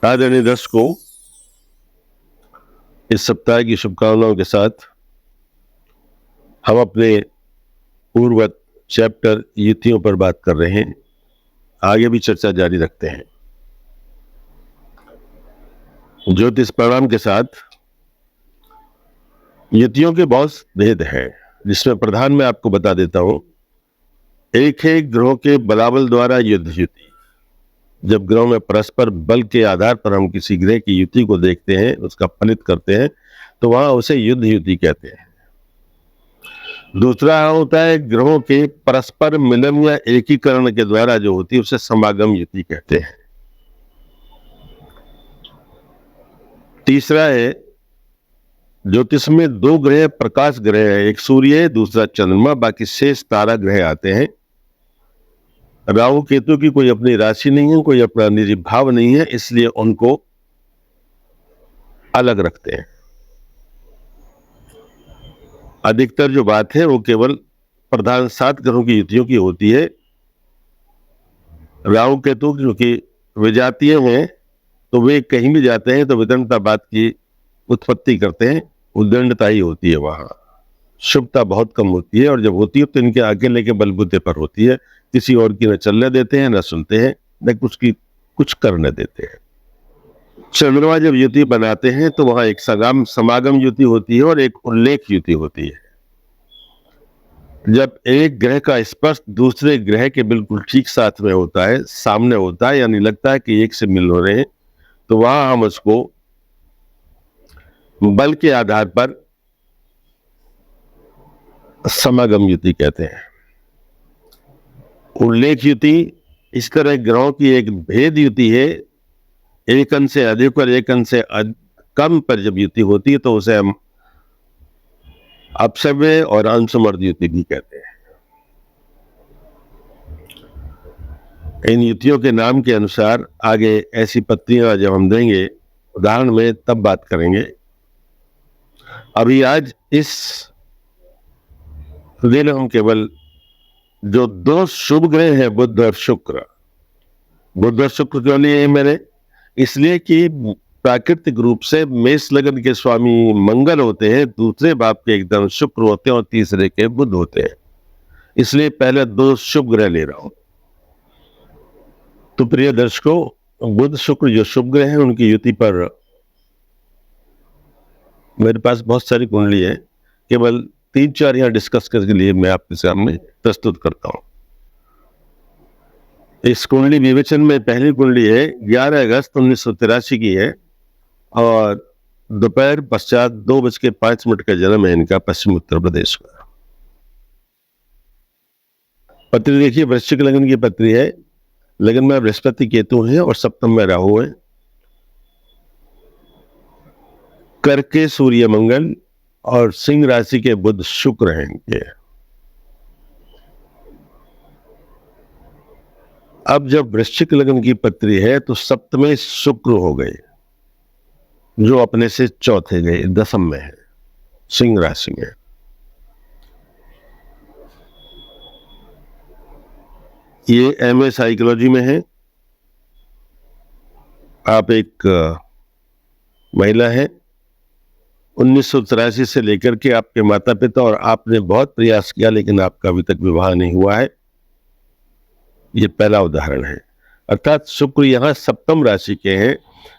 आदरणीय दर्शकों, इस सप्ताह की शुभकामनाओं के साथ हम अपने पूर्ववत चैप्टर युतियों पर बात कर रहे हैं। आगे भी चर्चा जारी रखते हैं। ज्योतिष परिणाम के साथ युतियों के बहुत भेद हैं, जिसमें प्रधान मैं आपको बता देता हूं। एक है ग्रहों के बलाबल द्वारा युद्ध युति। जब ग्रहों में परस्पर बल के आधार पर हम किसी ग्रह की युति को देखते हैं, उसका फलित करते हैं, तो वहां उसे युद्ध युति कहते हैं। दूसरा होता है ग्रहों के परस्पर मिलन या एकीकरण के द्वारा जो होती है, उसे समागम युति कहते हैं। तीसरा है ज्योतिष में दो ग्रह प्रकाश ग्रह है, एक सूर्य है, दूसरा चंद्रमा, बाकी शेष तारा ग्रह आते हैं। राहु केतु की कोई अपनी राशि नहीं है, कोई अपना निजी भाव नहीं है, इसलिए उनको अलग रखते हैं। अधिकतर जो बात है वो केवल प्रधान 7 ग्रहों की युतियों की होती है। राहु केतु क्योंकि विजातीय हैं, तो वे कहीं भी जाते हैं तो विदंडतावाद की उत्पत्ति करते हैं। उद्दंडता ही होती है, वहां शुभता बहुत कम होती है, और जब होती है तो इनके अकेले के बलबूते पर होती है। किसी और की न चलने देते हैं, न सुनते हैं, न कुछ करने देते हैं। चंद्रमा जब युति बनाते हैं तो वहां एक समागम युति होती है और एक उल्लेख युति होती है। जब एक ग्रह का स्पर्श दूसरे ग्रह के बिल्कुल ठीक साथ में होता है, सामने होता है, यानी लगता है कि एक से मिल हो रहे हैं, तो वहां हम उसको बल के आधार पर समागम युति कहते हैं। उल्लेख युति इस तरह ग्रहों की एक भेद युति है। एक अंश से अधिक और एक अंश से कम पर जब युति होती है तो उसे हम अपसव्य और अंशमर्द युति भी कहते हैं। इन युतियों के नाम के अनुसार आगे ऐसी पत्रियां जब हम देंगे उदाहरण में, तब बात करेंगे। अभी आज इस दिन हम केवल जो 2 शुभ ग्रह हैं, बुध और शुक्र क्यों लिए मैंने, इसलिए कि प्राकृतिक रूप से मेष लग्न के स्वामी मंगल होते हैं, दूसरे भाव के एकदम शुक्र होते हैं और तीसरे के बुध होते हैं, इसलिए पहले 2 शुभ ग्रह ले रहा हूं। तो प्रिय दर्शकों, बुध शुक्र जो शुभ ग्रह हैं, उनकी युति पर मेरे पास बहुत सारी कुंडली है। केवल 3-4 यहां डिस्कस करने के लिए मैं आपके सामने प्रस्तुत करता हूं। इस कुंडली विवेचन में पहली कुंडली है 11 अगस्त 1983 की है, और दोपहर पश्चात 2:05 का जन्म है इनका, पश्चिम उत्तर प्रदेश का। पत्री देखिए, वृश्चिक लग्न की पत्री है। लग्न में बृहस्पति केतु है और सप्तम में राहु है। करके सूर्य मंगल और सिंह राशि के बुध शुक्र हैं इनके। अब जब वृश्चिक लग्न की पत्री है तो सप्तमें शुक्र हो गए, जो अपने से चौथे गए, दशम में है, सिंह राशि में। ये एमए साइकोलॉजी में है। आप एक महिला है। 1983 से लेकर के आपके माता पिता और आपने बहुत प्रयास किया, लेकिन आपका अभी तक विवाह नहीं हुआ है। ये पहला उदाहरण है। अर्थात शुक्र यहाँ सप्तम राशि के हैं।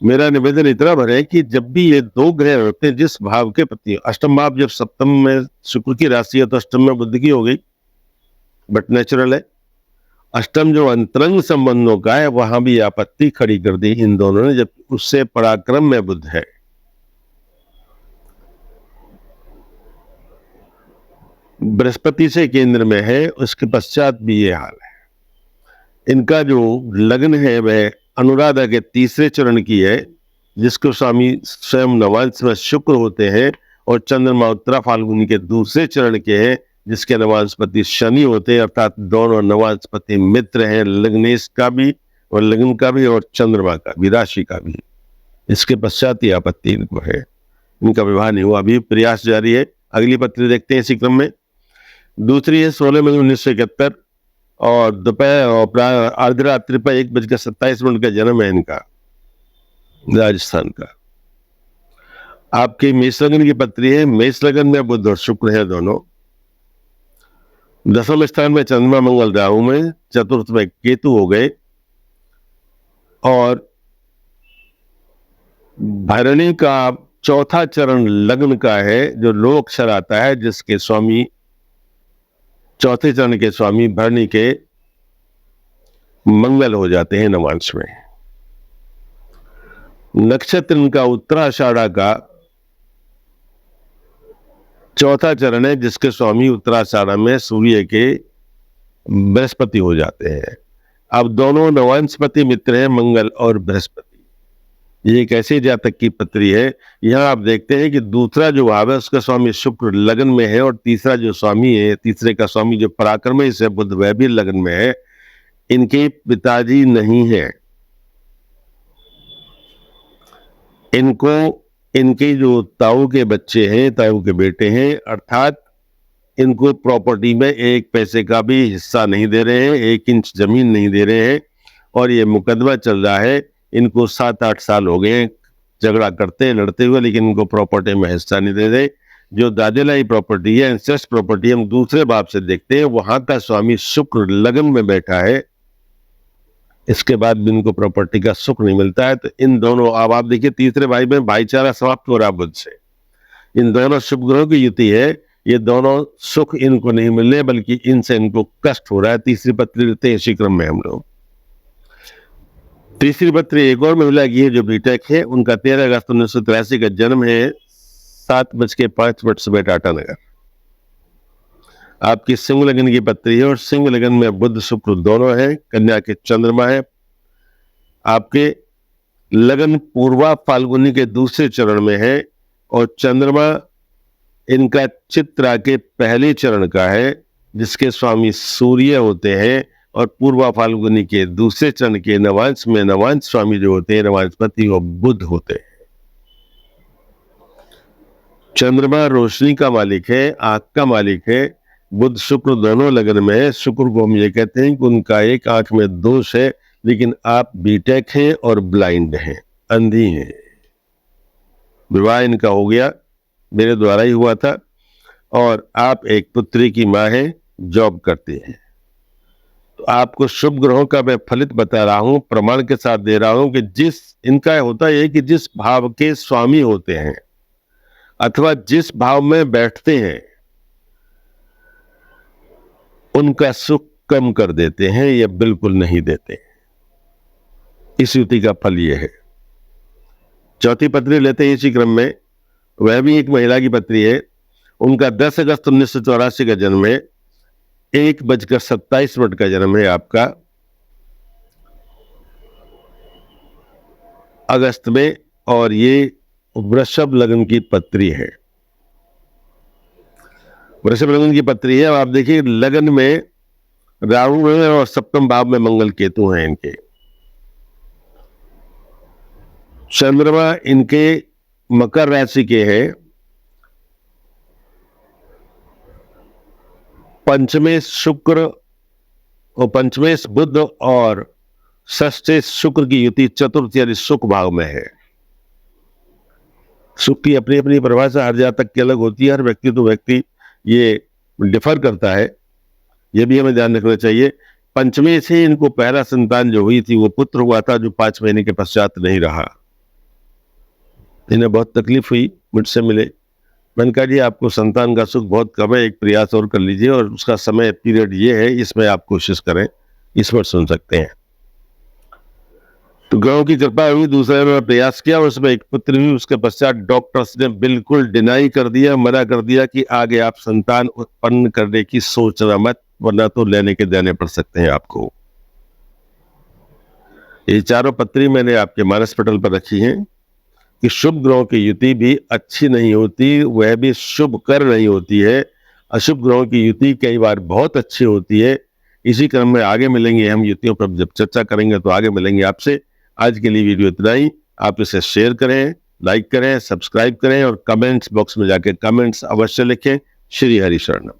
मेरा निवेदन इतना भर है कि जब भी ये 2 ग्रह होते हैं जिस भाव के प्रति, अष्टम भाव जब सप्तम में शुक्र की राशि है तो अष्टम में बुध की हो गई, बट नेचुरल है। अष्टम जो अंतरंग संबंधों का है, वहां भी आपत्ति खड़ी कर दी इन दोनों ने, जब उससे पराक्रम में बुध है। बृहस्पति से केंद्र में है, उसके पश्चात भी ये हाल है। इनका जो लग्न है वह अनुराधा के तीसरे चरण की है, जिसको स्वामी स्वयं नवांश में शुक्र होते हैं, और चंद्रमा उत्तरा फाल्गुनी के दूसरे चरण के हैं, जिसके नवांशपति शनि होते हैं। अर्थात दोनों नवांशपति मित्र हैं, लग्नेश का भी और लग्न का भी और चंद्रमा का भी, राशि का भी। इसके पश्चात ही आपत्ति इनको है। इनका विवाह नहीं हुआ, अभी प्रयास जारी है। अगली पत्री देखते हैं इसी क्रम में। दूसरी है 16 मई 1971 और दोपहर और अर्धरात्रि पर 1:27 का जन्म है इनका। राजस्थान का। आपकी मेष लगन की पत्री है, मेष लगन में बुध और शुक्र है दोनों। दसम स्थान में चंद्रमा मंगल राहु में, चतुर्थ में केतु हो गए, और भरणी का चौथा चरण लग्न का है जो लो अक्षर आता है, जिसके स्वामी चौथे चरण के स्वामी भरणी के मंगल हो जाते हैं नवांश में। नक्षत्र इनका उत्तराषाढ़ा का चौथा चरण है, जिसके स्वामी उत्तराषाढ़ा में सूर्य के बृहस्पति हो जाते हैं। अब दोनों नवांशपति मित्र हैं, मंगल और बृहस्पति। ये एक ऐसे जातक की पत्री है, यहां आप देखते हैं कि दूसरा जो भाव है उसका स्वामी शुक्र लगन में है, और तीसरा जो स्वामी है, तीसरे का स्वामी जो पराक्रमी से बुध, वह भी लगन में है। इनके पिताजी नहीं है, इनको इनके जो ताऊ के बच्चे हैं, ताऊ के बेटे हैं, अर्थात इनको प्रॉपर्टी में एक पैसे का भी हिस्सा नहीं दे रहे हैं, 1 इंच जमीन नहीं दे रहे हैं, और ये मुकदमा चल रहा है। इनको 7-8 साल हो गए झगड़ा करते लड़ते हुए, लेकिन इनको प्रॉपर्टी में हिस्सा नहीं दे रहे। जो दादेलाई प्रॉपर्टी है, इंसेस्ट प्रॉपर्टी, हम दूसरे भाव से देखते हैं, वहां का स्वामी शुक्र लगन में बैठा है, इसके बाद भी इनको प्रॉपर्टी का सुख नहीं मिलता है। तो इन दोनों, अब आप देखिए तीसरे भाई में भाईचारा समाप्त हो रहा बुध से। इन दोनों शुभ ग्रहों की युति है, ये दोनों सुख इनको नहीं मिल रहे, बल्कि इनसे इनको कष्ट हो रहा है। तीसरी पत्री लेते हैं इसी क्रम में हम लोग। तीसरी पत्री एक और महिला की है जो बीटेक है, उनका 13 अगस्त 1983 का जन्म है, 7:05 सुबह टाटानगर। आपकी सिंह लगन की पत्री है, और सिंह लगन में बुध शुक्र दोनों है, कन्या के चंद्रमा है। आपके लगन पूर्वा फाल्गुनी के दूसरे चरण में है, और चंद्रमा इनका चित्रा के पहले चरण का है, जिसके स्वामी सूर्य होते हैं, और पूर्वा फाल्गुनी के दूसरे चरण के नवांश में नवांश स्वामी जो होते हैं, नवांशपति वो बुध होते हैं। चंद्रमा रोशनी का मालिक है, आंख का मालिक है। बुध शुक्र दोनों लगन में है। शुक्र को हम ये कहते हैं कि उनका एक आंख में दोष है, लेकिन आप बीटेक हैं और ब्लाइंड हैं, अंधी हैं। विवाह इनका हो गया, मेरे द्वारा ही हुआ था, और आप एक पुत्री की मां हैं, जॉब करती हैं। तो आपको शुभ ग्रहों का मैं फलित बता रहा हूं, प्रमाण के साथ दे रहा हूं कि जिस इनका होता है कि जिस भाव के स्वामी होते हैं अथवा जिस भाव में बैठते हैं, उनका सुख कम कर देते हैं या बिल्कुल नहीं देते। इस युति का फल यह है। चौथी पत्री लेते हैं इसी क्रम में, वह भी एक महिला की पत्री है। उनका 10 अगस्त 1984 का जन्म है, 1:27 का जन्म है आपका अगस्त में, और ये वृषभ लगन की पत्री है। वृषभ लगन की पत्री है। आप देखिए लगन में राहु है और सप्तम भाव में मंगल केतु हैं इनके। चंद्रमा इनके मकर राशि के हैं, पंचमे शुक्र और पंचमे बुध और षष्ठे शुक्र की युति चतुर्थ यानी सुख भाव में है। सुख की अपनी अपनी परिभाषा हर जातक की अलग होती है, हर व्यक्ति तो व्यक्ति ये डिफर करता है, ये भी हमें ध्यान रखना चाहिए। पंचमे से इनको पहला संतान जो हुई थी वो पुत्र हुआ था, जो 5 महीने के पश्चात नहीं रहा। इन्हें बहुत तकलीफ हुई, मुझसे मिले, मैंने कहा जी आपको संतान का सुख बहुत कम है, एक प्रयास और कर लीजिए, और उसका समय पीरियड ये है, इसमें आप कोशिश करें, इस पर सुन सकते हैं। तो ग्रहों की कृपा हुई, दूसरे में प्रयास किया और उसमें एक पुत्र हुई। उसके पश्चात डॉक्टर्स ने बिल्कुल डिनाई कर दिया, मना कर दिया कि आगे आप संतान उत्पन्न करने की सोचना मत, वरना तो लेने के देने पड़ सकते हैं आपको। ये चारों पत्री मैंने आपके मानस पटल पर रखी हैं कि शुभ ग्रहों की युति भी अच्छी नहीं होती, वह भी शुभ कर नहीं होती है। अशुभ ग्रहों की युति कई बार बहुत अच्छी होती है। इसी क्रम में आगे मिलेंगे, हम युतियों पर जब चर्चा करेंगे तो आगे मिलेंगे आपसे। आज के लिए वीडियो इतना ही। आप इसे शेयर करें, लाइक करें, सब्सक्राइब करें, और कमेंट्स बॉक्स में जाके कमेंट्स अवश्य लिखें। श्री हरि शरणम।